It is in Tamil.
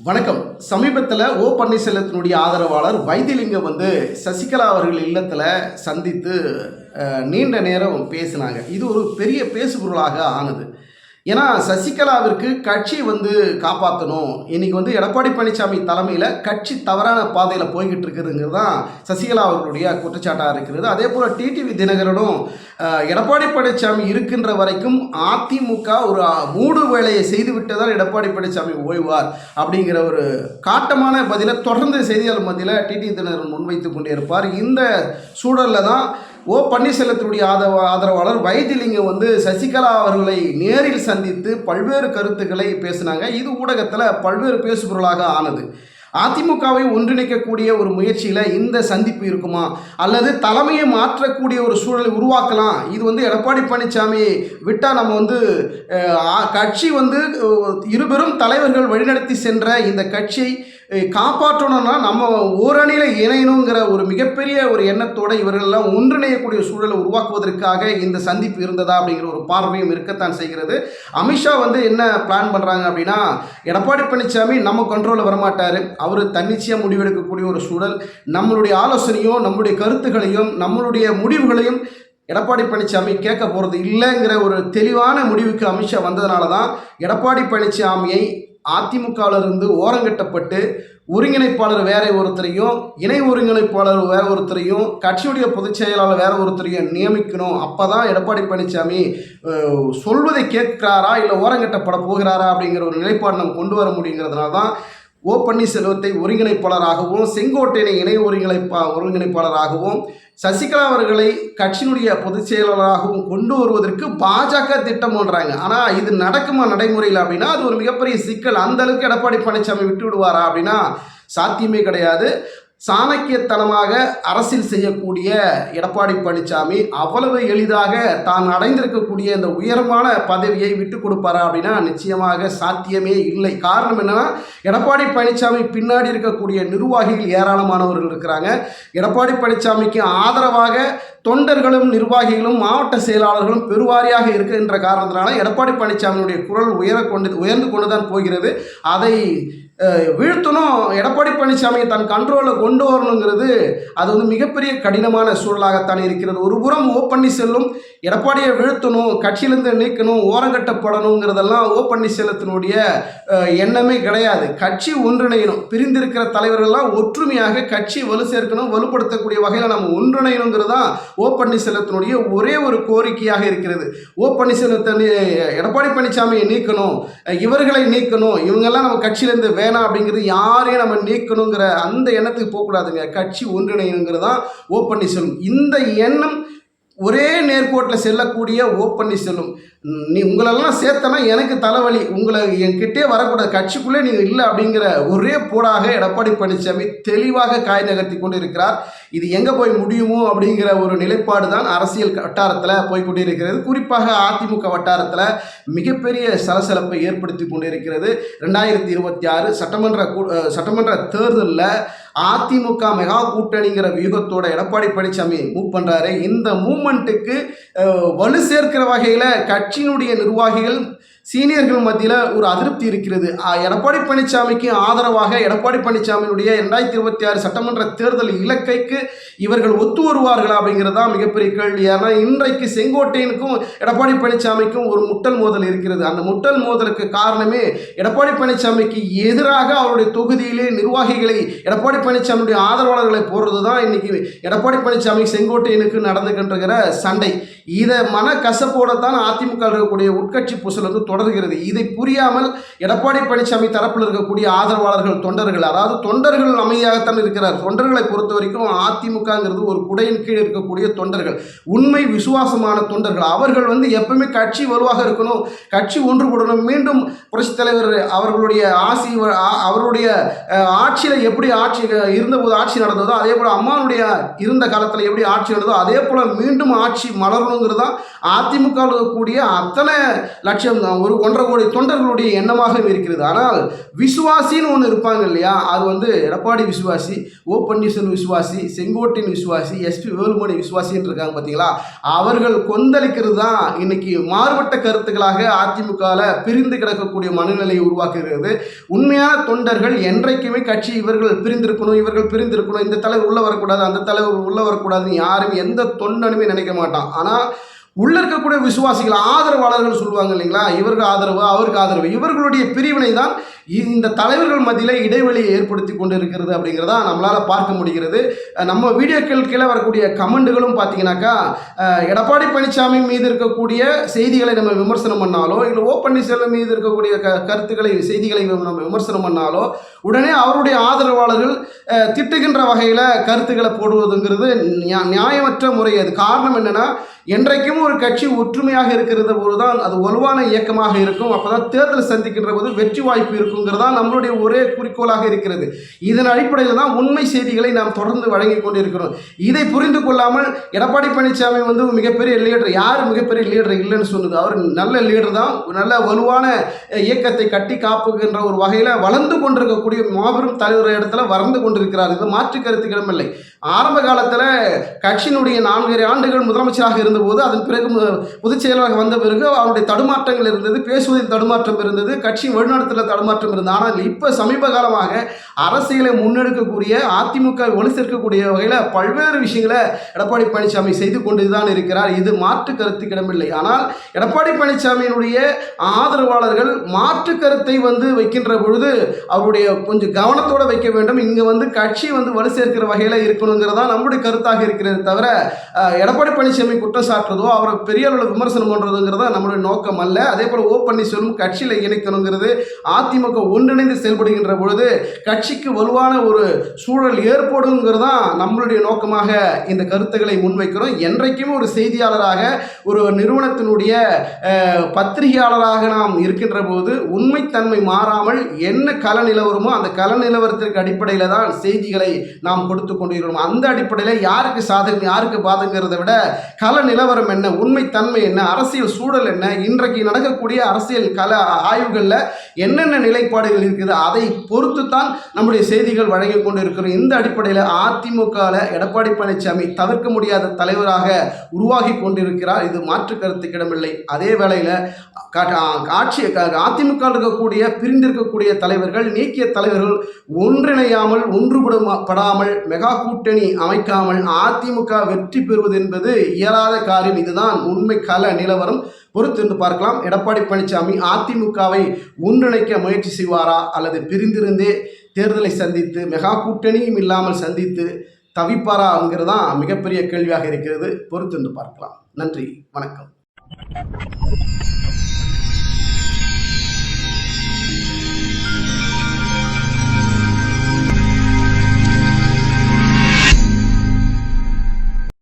வணக்கம். சமீபத்தில் ஓ பன்னீர்செல்வத்தினுடைய ஆதரவாளர் வைத்திலிங்கம் சசிகலா அவர்கள் இல்லத்தில் சந்தித்து நீண்ட நேரம் பேசினாங்க. இது ஒரு பெரிய பேசுபொருளாக ஆனது. ஏன்னா சசிகலாவிற்கு கட்சி காப்பாற்றணும். இன்றைக்கி எடப்பாடி பழனிசாமி தலைமையில் கட்சி தவறான பாதையில் போய்கிட்டு இருக்குதுங்கிறது தான் சசிகலா அவர்களுடைய குற்றச்சாட்டாக இருக்கிறது. அதே போல் டிடிவி தினகரனும் எடப்பாடி பழனிசாமி இருக்கின்ற வரைக்கும் அதிமுக ஒரு மூடு வேலையை செய்துவிட்டதால் எடப்பாடி பழனிசாமி ஓய்வார் அப்படிங்கிற ஒரு காட்டமான பதிலை தொடர்ந்து செய்தியாளர் மத்தியில் டிடிவி தினகரன் முன்வைத்து கொண்டே இருப்பார். இந்த சூழலில் தான் ஓ பன்னீர்செல்வத்தினுடைய ஆதரவாளர் வைத்திலிங்கம் சசிகலா அவர்களை நேரில் சந்தித்து பல்வேறு கருத்துக்களை பேசினாங்க. இது ஊடகத்தில் பல்வேறு பேசுபொருளாக ஆனது. அதிமுகவை ஒன்றிணைக்கக்கூடிய ஒரு முயற்சியில் இந்த சந்திப்பு இருக்குமா, அல்லது தலைமையை மாற்றக்கூடிய ஒரு சூழலை உருவாக்கலாம். இது எடப்பாடி பழனிசாமி விட்டால் நம்ம கட்சி இருபெரும் தலைவர்கள் வழிநடத்தி சென்ற இந்த கட்சியை காப்பாற்றணும்னா நம்ம ஓரணியில் இணையணுங்கிற ஒரு மிகப்பெரிய ஒரு எண்ணத்தோடு இவர்களெல்லாம் ஒன்றிணையக்கூடிய சூழலை உருவாக்குவதற்காக இந்த சந்திப்பு இருந்ததா அப்படிங்கிற ஒரு பார்வையும் இருக்கத்தான் செய்கிறது. அமித்ஷா என்ன பிளான் பண்ணுறாங்க அப்படின்னா, எடப்பாடி பழனிசாமி நம்ம கண்ட்ரோலில் வரமாட்டார், அவர் தன்னிச்சையாக முடிவெடுக்கக்கூடிய ஒரு சூழல், நம்மளுடைய ஆலோசனையும் நம்மளுடைய கருத்துக்களையும் நம்மளுடைய முடிவுகளையும் எடப்பாடி பழனிசாமி கேட்க போகிறது இல்லைங்கிற ஒரு தெளிவான முடிவுக்கு அமித்ஷா வந்ததுனால தான் எடப்பாடி பழனிசாமியை அதிமுகவிலிருந்து ஓரங்கட்டப்பட்டு ஒருங்கிணைப்பாளர் வேற ஒருத்தரையும் இணை ஒருங்கிணைப்பாளர் வேற ஒருத்தரையும் கட்சியுடைய பொதுச் செயலாளர் வேற ஒருத்தரையும் நியமிக்கணும். அப்போ தான் எடப்பாடி பழனிசாமி சொல்வதை கேட்கிறாரா இல்லை ஓரங்கட்டப்பட போகிறாரா அப்படிங்கிற ஒரு நிலைப்பாடு நம்ம கொண்டு வர முடியுங்கிறதுனால தான் ஓ பன்னீர்செல்வத்தை ஒருங்கிணைப்பாளராகவும் செங்கோட்டையனை இணை ஒருங்கிணைப்பாளராகவும் சசிகலா அவர்களை கட்சியினுடைய பொதுச் செயலாளராகவும் கொண்டு வருவதற்கு பாஜக திட்டம் போன்றாங்க. ஆனால் இது நடக்குமா நடைமுறையில் அப்படின்னா அது ஒரு மிகப்பெரிய சிக்கல். அந்த அளவுக்கு எடப்பாடி பழனிசாமி விட்டு விடுவாரா அப்படின்னா சாத்தியமே கிடையாது. சாணக்கியத்தனமாக அரசியல் செய்யக்கூடிய எடப்பாடி பழனிசாமி அவ்வளவு எளிதாக தான் அடைந்திருக்கக்கூடிய இந்த உயரமான பதவியை விட்டு கொடுப்பாரா அப்படின்னா நிச்சயமாக சாத்தியமே இல்லை. காரணம் என்னன்னா, எடப்பாடி பழனிசாமி பின்னாடி இருக்கக்கூடிய நிர்வாகிகள் ஏராளமானவர்கள் இருக்கிறாங்க. எடப்பாடி பழனிசாமிக்கு ஆதரவாக தொண்டர்களும் நிர்வாகிகளும் மாவட்ட செயலாளர்களும் பெருவாரியாக இருக்கின்ற காரணத்தினால எடப்பாடி பழனிசாமியுடைய குரல் உயர்ந்து கொண்டு தான் போகிறது. அதை வீழ்த்தணும், எடப்பாடி பழனிசாமியை தன் கண்ட்ரோலில் கொண்டு வரணுங்கிறது அது மிகப்பெரிய கடினமான சூழலாகத்தான் இருக்கிறது. ஒரு புறம் ஓ பன்னீர்செல்வம் எடப்பாடியை வீழ்த்தணும், கட்சியிலேருந்து நீக்கணும், ஓரங்கட்டப்படணுங்கிறதெல்லாம் ஓ பன்னீர்செல்வத்தினுடைய எண்ணமே கிடையாது. கட்சி ஒன்றிணையணும், பிரிந்திருக்கிற தலைவர்கள்லாம் ஒற்றுமையாக கட்சி வலு சேர்க்கணும், வலுப்படுத்தக்கூடிய வகையில் நம்ம ஒன்றிணையணுங்கிறது தான் ஓ பன்னீர்செல்வத்தினுடைய ஒரே ஒரு கோரிக்கையாக இருக்கிறது. ஓ பன்னீர்செல்வத்தை எடப்பாடி பழனிசாமியை நீக்கணும், இவர்களை நீக்கணும், இவங்கெல்லாம் நம்ம கட்சியிலேருந்து வேணாம் அப்படிங்கிறது, யாரையும் நம்ம நீக்கணுங்கிற அந்த எண்ணத்துக்கு போகக்கூடாதுங்க. கட்சி ஒன்றிணையணுங்கிறது தான் ஓ பன்னீர்செல்வம். இந்த எண்ணம் ஒரே நேர்கோட்டில் செல்லக்கூடிய ஓ பன்னீர்செல்வம், நீ உங்களெல்லாம் சேர்த்தனா எனக்கு தலைவலி, உங்களை என்கிட்டே வரக்கூடாது, கட்சிக்குள்ளே நீங்கள் இல்லை அப்படிங்கிற ஒரே போடாக எடப்பாடி பழனிசாமி தெளிவாக காய் நகர்த்தி கொண்டு இருக்கிறார். இது எங்கே போய் முடியுமோ அப்படிங்கிற ஒரு நிலைப்பாடு தான் அரசியல் வட்டாரத்தில் போய்கொண்டே இருக்கிறது. குறிப்பாக அதிமுக வட்டாரத்தில் மிகப்பெரிய சலசலப்பை ஏற்படுத்தி கொண்டிருக்கிறது. 2026 சட்டமன்ற தேர்தலில் அதிமுக மெகா கூட்டணிங்கிற வியூகத்தோட எடப்பாடி பழனிசாமி மூவ் பண்ணுறாரு. இந்த மூவ்மெண்ட்டுக்கு வலு சேர்க்கிற வகையில் கட்சியினுடைய நிர்வாகிகள் சீனியர்கள் மத்தியில் ஒரு அதிருப்தி இருக்கிறது. எடப்பாடி பழனிசாமிக்கு ஆதரவாக எடப்பாடி பழனிசாமியினுடைய 2026 சட்டமன்ற தேர்தல் இலக்கைக்கு இவர்கள் ஒத்து வருவார்களா அப்படிங்கிறது தான் மிகப்பெரிய கேள்வி. ஏன்னா இன்றைக்கு செங்கோட்டையனுக்கும் எடப்பாடி பழனிசாமிக்கும் ஒரு முட்டல் மோதல் இருக்கிறது. அந்த முட்டல் மோதலுக்கு காரணமே எடப்பாடி பழனிசாமிக்கு எதிராக அவருடைய தொகுதியிலே நிர்வாகிகளை எடப்பாடி பழனிசாமியுடைய ஆதரவாளர்களை போடுறது தான் இன்னைக்கு எடப்பாடி பழனிசாமி செங்கோட்டையனுக்கு நடந்துகின்ற சண்டை. இதை மன கசப்போடத்தான் அதிமுக இருக்கக்கூடிய உட்கட்சி பூசல் தொடர்கிறது. இதை புரியாமல் எடப்பாடி பழனிசாமி தரப்பில் இருக்கக்கூடிய ஆதரவாளர்கள் தொண்டர்கள், அதாவது தொண்டர்கள் அமைதியாகத்தான் இருக்கிறார். தொண்டர்களை பொறுத்த வரைக்கும் அதிமுகங்கிறது ஒரு குடையின் கீழ் இருக்கக்கூடிய தொண்டர்கள், உண்மை விசுவாசமான தொண்டர்கள். அவர்கள் எப்பவுமே கட்சி வலுவாக இருக்கணும், கட்சி ஒன்றுபடணும். மீண்டும் புரட்சித் தலைவர் அவர்களுடைய அவருடைய ஆட்சியில் எப்படி இருந்தபோது ஆட்சி நடந்ததோ, அதே போல் அம்மாவுடைய இருந்த காலத்தில் எப்படி ஆட்சி நடந்ததோ அதே போல் மீண்டும் ஆட்சி மலரணும் இருக்கணுங்கிறது தான் அதிமுக இருக்கக்கூடிய அத்தனை லட்சம் தான், ஒரு 1.5 கோடி தொண்டர்களுடைய எண்ணமாக இருக்கிறது. ஆனால் விசுவாசின்னு ஒன்று இருப்பாங்க இல்லையா, அது வந்து எடப்பாடி விசுவாசி, ஓ பன்னீர்செல்வம் விசுவாசி, செங்கோட்டையன் விசுவாசி, எஸ்பி வேலுமணி விசுவாசின்னு இருக்காங்க பார்த்தீங்களா, அவர்கள் கொந்தளிக்கிறது தான் இன்னைக்கு மாறுபட்ட கருத்துக்களாக அதிமுகவில் பிரிந்து கிடக்கக்கூடிய மனநிலையை உருவாக்குகிறது. உண்மையான தொண்டர்கள் என்றைக்குமே கட்சி இவர்கள் பிரிந்திருக்கணும், இவர்கள் பிரிந்திருக்கணும், இந்த தலைவர் உள்ள வரக்கூடாது, அந்த தலைவர் உள்ள வரக்கூடாதுன்னு யாரும் எந்த தொண்டனுமே நினைக்க மாட்டான். ஆனால் உள்ள இருக்கக்கூடிய விசுவாசிகள், ஆதரவாளர்கள் சொல்லுவாங்க இல்லைங்களா, இவருக்கு ஆதரவு அவருக்கு ஆதரவு, இவர்களுடைய பிரிவினை தான் இந்த தலைவர்கள் மத்தியில் இடைவெளியை ஏற்படுத்தி கொண்டு இருக்கிறது அப்படிங்கிறதா நம்மளால் பார்க்க முடிகிறது. நம்ம வீடியோக்கள் கீழே வரக்கூடிய கமெண்ட்டுகளும் பார்த்தீங்கன்னாக்கா, எடப்பாடி பழனிசாமி மீது இருக்கக்கூடிய செய்திகளை நம்ம விமர்சனம் பண்ணாலோ, இல்லை ஓ பன்னீர்செல்வம் மீது இருக்கக்கூடிய கருத்துக்களை செய்திகளை நம்ம விமர்சனம் பண்ணாலோ உடனே அவருடைய ஆதரவாளர்கள் திட்டுகின்ற வகையில் கருத்துக்களை போடுவதுங்கிறது நியாயமற்ற முறை. அது காரணம் என்னென்னா, என்றைக்கும் ஒரு கட்சி ஒற்றுமையாக இருக்கிறது போது தான் அது வலுவான இயக்கமாக இருக்கும். அப்போ தான் தேர்தல் சந்திக்கின்ற போது வெற்றி வாய்ப்பு இருக்குங்கிறது தான் நம்மளுடைய ஒரே குறிக்கோளாக இருக்கிறது. இதன் அடிப்படையில் தான் உண்மை செய்திகளை நாம் தொடர்ந்து வழங்கி கொண்டிருக்கிறோம். இதை புரிந்து கொள்ளாமல் எடப்பாடி பழனிசாமி வந்து மிகப்பெரிய லீடர், யார் மிகப்பெரிய லீடர் இல்லைன்னு சொன்னது, அவர் நல்ல லீடர் தான், நல்ல வலுவான இயக்கத்தை கட்டி காப்புகின்ற ஒரு வகையில் வளர்ந்து கொண்டிருக்கக்கூடிய மாபெரும் தலைவர் இடத்துல வளர்ந்து கொண்டிருக்கிறார். இது மாற்று கருத்துக்கிடம் இல்லை. ஆரம்ப காலத்தில் கட்சியினுடைய 4 ஆண்டுகள் முதலமைச்சராக இருந்தபோது, அதன் பிறகு பொதுச் செயலாளராக வந்த பிறகு அவருடைய தடுமாற்றங்கள் இருந்தது, பேசுவதில் தடுமாற்றம் இருந்தது, கட்சி வழிநடத்தில் தடுமாற்றம் இருந்தது. ஆனால் இப்போ சமீப காலமாக அரசியலை முன்னெடுக்கக்கூடிய அதிமுக ஒளி சேர்க்கக்கூடிய வகையில் பல்வேறு விஷயங்களை எடப்பாடி பழனிசாமி செய்து கொண்டு தான் இருக்கிறார். இது மாற்று கருத்துக்கிடமில்லை. ஆனால் எடப்பாடி பழனிசாமியினுடைய ஆதரவாளர்கள் மாற்று கருத்தை வந்து வைக்கின்ற பொழுது அவருடைய கொஞ்சம் கவனத்தோடு வைக்க வேண்டும். இங்கே வந்து கட்சி வந்து வலு சேர்க்கிற வகையில் இருக்கணுங்கிறதா நம்முடைய கருத்தாக இருக்கிறது தவிர, எடப்பாடி பழனிசாமி குற்றம் சாட்டுறதோ அவரை பெரிய அளவில் விமர்சனம் பண்ணுறதுங்கிறதா நம்மளுடைய நோக்கம் அல்ல. அதே போல் ஓ பன்னீர்செல்வம் கட்சியில் இணைக்கணுங்கிறது, அதிமுக ஒன்றிணைந்து செயல்படுகின்ற பொழுது கட்சிக்கு வலுவான ஒரு சூழல் ஏற்படுங்கிறது தான் நம்மளுடைய நோக்கமாக இந்த கருத்துக்களை முன்வைக்கிறோம். என்றைக்குமே ஒரு செய்தியாளராக, ஒரு நிறுவனத்தினுடைய பத்திரிகையாளராக நாம் இருக்கின்ற போது உண்மைத்தன்மை மாறாமல் என்ன கள நிலவரமோ அந்த கள நிலவரத்திற்கு அடிப்படையில் தான் செய்திகளை நாம் கொடுத்து கொண்டிருக்கிறோம். அந்த அடிப்படையில் யாருக்கு சாதகம் யாருக்கு பாதங்கிறத விட கள நிலவரம் என்ன, உண்மைத்தன்மை என்ன, அரசியல் சூழல் என்ன, இன்றைக்கு நடக்கக்கூடிய அரசியல் கள ஆய்வுகளில் என்னென்ன நிலைப்பாடுகள் இருக்குது, அதை பொறுத்து தான் நம்முடைய செய்திகள் வழங்கி கொண்டு இருக்கிறோம். இந்த அடிப்படையில் அதிமுகவில் எடப்பாடி பழனிசாமி தவிர்க்க முடியாத தலைவராக உருவாகி கொண்டிருக்கிறார். இது மாற்று கருத்துக்கிடமில்லை. அதே வேளையில் அதிமுக இருக்கக்கூடிய பிரிந்திருக்கக்கூடிய தலைவர்கள், நீக்கிய தலைவர்கள் ஒன்றிணையாமல் ஒன்றுபடாமல் மெகா கூட்டணி அமைக்காமல் அதிமுக வெற்றி பெறுவது என்பது இயலாத காரியம். இதுதான் உண்மை கள நிலவரம். பொறுத்திருந்து பார்க்கலாம். எடப்பாடி பழனிசாமி அதிமுகவை ஒன்றிணைக்க முயற்சி செய்வாரா, அல்லது பிரிந்திருந்தே தேர்தலை சந்தித்து மெகா கூட்டணியும் இல்லாமல் சந்தித்து தவிப்பாராங்கிறது தான் மிகப்பெரிய கேள்வியாக இருக்கிறது. பொறுத்திருந்து பார்க்கலாம். நன்றி, வணக்கம்.